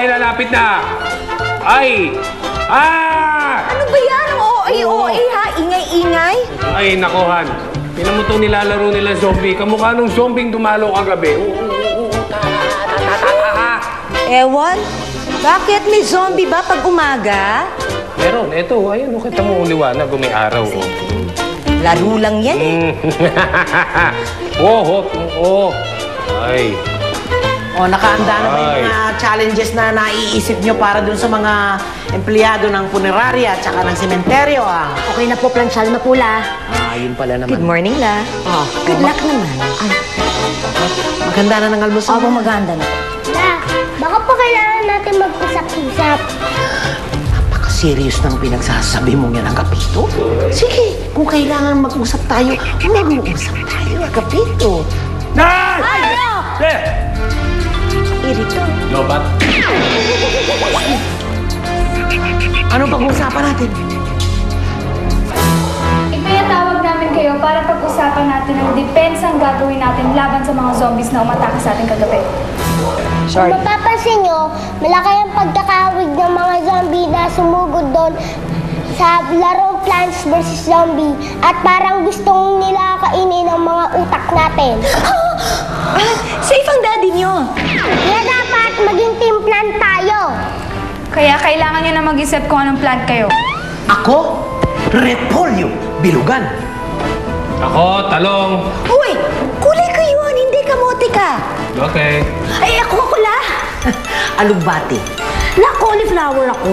lalapit na. Ay! Ano ba yan? OA ha? Ingay-ingay? Ay, nakuhan. Tinan mo itong nilalaro nila zombie. Kamukha nung zombie dumalo kagabi. Ewan? Bakit? May zombie ba pag umaga? Meron. Eto, ayun. Kita mo liwanag kung may araw. Laro lang yan eh. Ay. Nakahanda na ba yung mga challenges na naiisip nyo para dun sa mga empleyado ng punerarya at saka ng sementeryo, Okay na po, plansyado na po, La. yun pala naman. Good morning, La. Good luck naman. Ay, Maganda na ng almusal. ako maganda na. La, baka po kailangan natin mag-usap-usap. Napaka-serious ng pinagsasabi mong yan, Agapito. Sige, kung kailangan mag-usap tayo, mag-uusap tayo, Agapito. Nay! Ano? Irito. Lobat? Anong pag-uusapan natin? Ipinatawag namin kayo para pag-usapan natin ang depensang gagawin natin laban sa mga zombies na umatake sa ating kagabi. Kung mapapansin nyo, malaki ang pagkakawig ng mga zombie na sumugod doon sa larong Plants vs. Zombie at parang gustong nila kainin ang mga utak natin. Safe ang daddy nyo. Kaya dapat maging team plan tayo. Kaya kailangan nyo na mag-isip kung anong plan kayo. Ako, repolyo, bilugan. Ako, talong. Uy, kulay ko yun. Hindi kamote ka. Okay. Ay, ako la. Alugbati. La, cauliflower ako.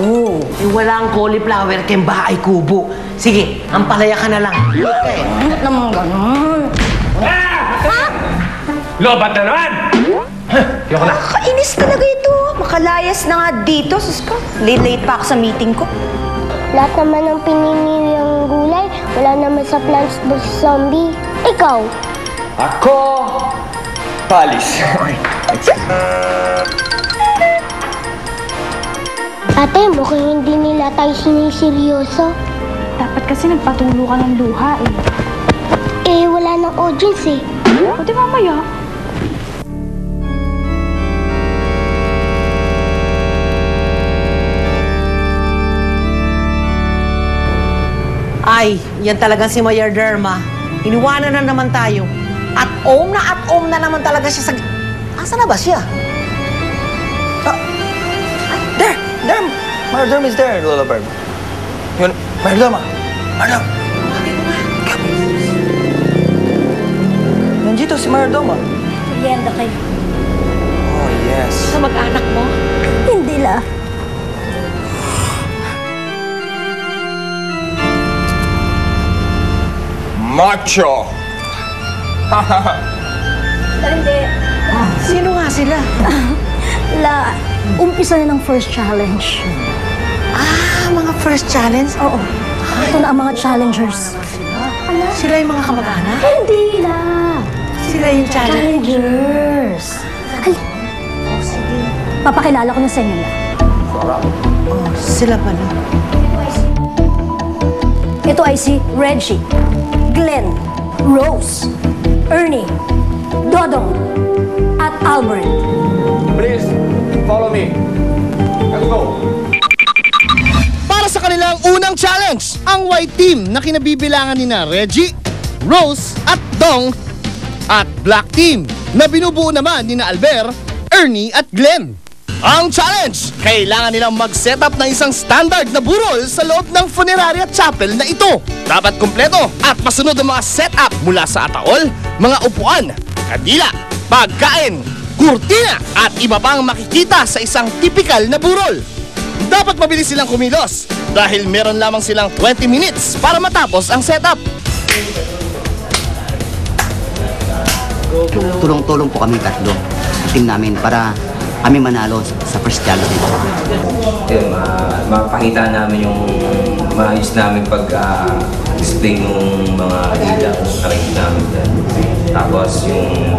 Walang cauliflower, kemba ay kubo. Sige, ang palaya ka na lang. Okay. Ano naman ganun? Lobat na naman! Yoko na. Kainis talaga ito. Makalayas na nga dito. Sus ka, late pa ako sa meeting ko. Lahat naman ng pininiwang gulay, wala naman sa Plants vs. Zombie. Ikaw? Ako, palis. Ate, mukhang hindi nila tayo siniseryoso. Dapat kasi nagpatulo ka ng luha eh. Wala nang audience eh. O di mamaya. Ay, yan talagang si Mayor Derma. Iniwanan na naman tayo. At om na naman talaga siya sa... Asa na ba siya? Derm! Mayor Derm is there, Lola Barb. Yun, Mayor Derm, Mayor Derm! Nandito si Mayor Derm, Merienda kayo. Oh, yes. Sa mag-anak mo? Hindi la. Macho! Hindi. Sino nga sila? La, umpisa na ng first challenge. Mga first challenge? Oo. Ito na ang mga challengers. Sila yung mga kamag-anak? Hindi la. Sila yung challenge? Challengers. Ay. Sige. Papakilala ko na sa inyo la. Sila pala. Ito ay si Reggie, Glenn, Rose, Ernie, Dodong, at Albert. Please, follow me. Let's go. Para sa kanilang unang challenge, ang white team na kinabibilangan nina Reggie, Rose at Dong at black team na binubuo naman nina Albert, Ernie at Glenn. Ang challenge, kailangan nilang mag-set up ng isang standard na burol sa loob ng funeraria chapel na ito. Dapat kumpleto at masunod ang mga setup mula sa ataol, mga upuan, kandila, pagkain, kurtina at iba pang makikita sa isang tipikal na burol. Dapat mabilis silang kumilos dahil meron lamang silang 20 minutes para matapos ang setup. Tulong-tulong po kami tatlo sa team namin para kami manalo sa first challenge. Yun, mapakita namin yung maayos namin pag-display ng mga ilaw na nakikita namin dyan. Tapos yung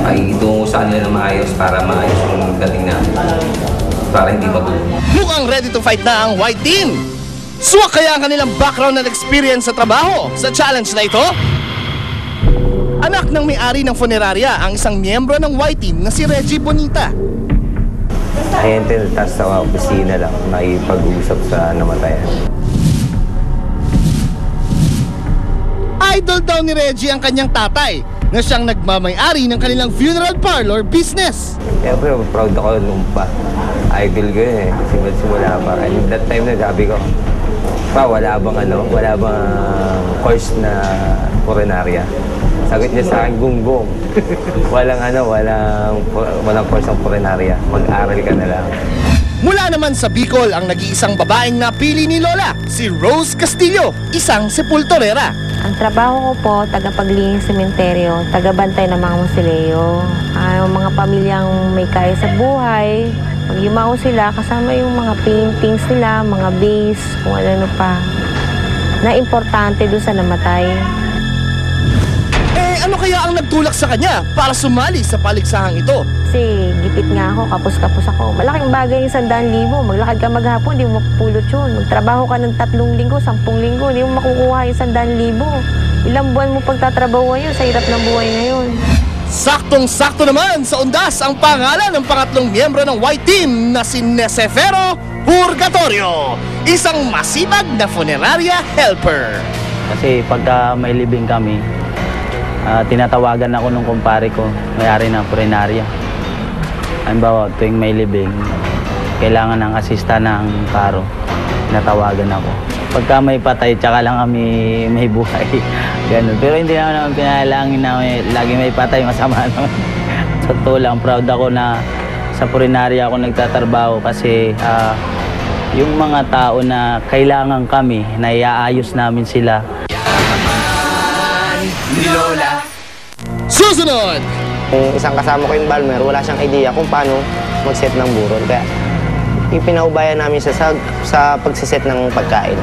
itungo sa kanila na maayos para maayos yung dating namin. Para hindi magulo. Mukhang ready to fight na ang white team. Suwak kaya ang kanilang background and experience sa trabaho sa challenge na ito? Anak ng may-ari ng funeraria ang isang miyembro ng white team na si Reggie Bonita. ahente tapos sa opisina lang nakipag-usap sa namatayan. Idol daw ni Reggie ang kanyang tatay na siyang nagmamay-ari ng kanilang funeral parlor business. Siyempre, proud ako nung pa. Idol ko yun eh. Simula pa. And that time na sabi ko, wala bang course na kulinarya? Sagot niya sa akin, gunggong. walang course ng kulinarya. Mag-aral ka na lang. Mula naman sa Bicol ang nag-iisang babaeng napili ni Lola, si Rose Castillo, isang sepulturera. Ang trabaho ko po, tagapaglinis sa sementeryo, tagabantay ng mga mausoleo. Yung mga pamilyang may kaya sa buhay, pag yumao sila, kasama yung mga paintings nila, mga base, kung ano pa, na importante doon sa namatay. Ano kaya ang nagtulak sa kanya para sumali sa paliksahang ito? Kasi gipit nga ako, kapos-kapos ako. Malaking bagay yung 100,000. Maglakad ka maghapon, hindi mo mapupulot yun. Magtrabaho ka ng 3 linggo, 10 linggo, hindi mo makukuha yung 100,000. Ilang buwan mo pagtatrabaho yun sa hirap ng buhay ngayon. Saktong-sakto naman sa undas ang pangalan ng pangatlong miyembro ng White Team na si Nesefero Purgatorio, isang masipag na funeraria helper. Kasi pagka may libing kami, tinatawagan ako ng kumpare ko, may-ari ng funeraria. Halimbawa, tuwing may libing, kailangan ng asista ng paro, tinatawagan ako. Pagka may patay, tsaka lang kami may buhay. Ganun. Pero hindi naman pinalangin na lagi may patay, masama naman. Sa totoo lang, proud ako na sa funeraria ako nagtatrabaho kasi yung mga tao na kailangan kami, na iaayos namin sila. Susunod! Isang kasama ko yung Balmer, wala siyang idea kung paano mag-set ng buron. Kaya ipinaubayan namin sa pagsiset ng pagkain.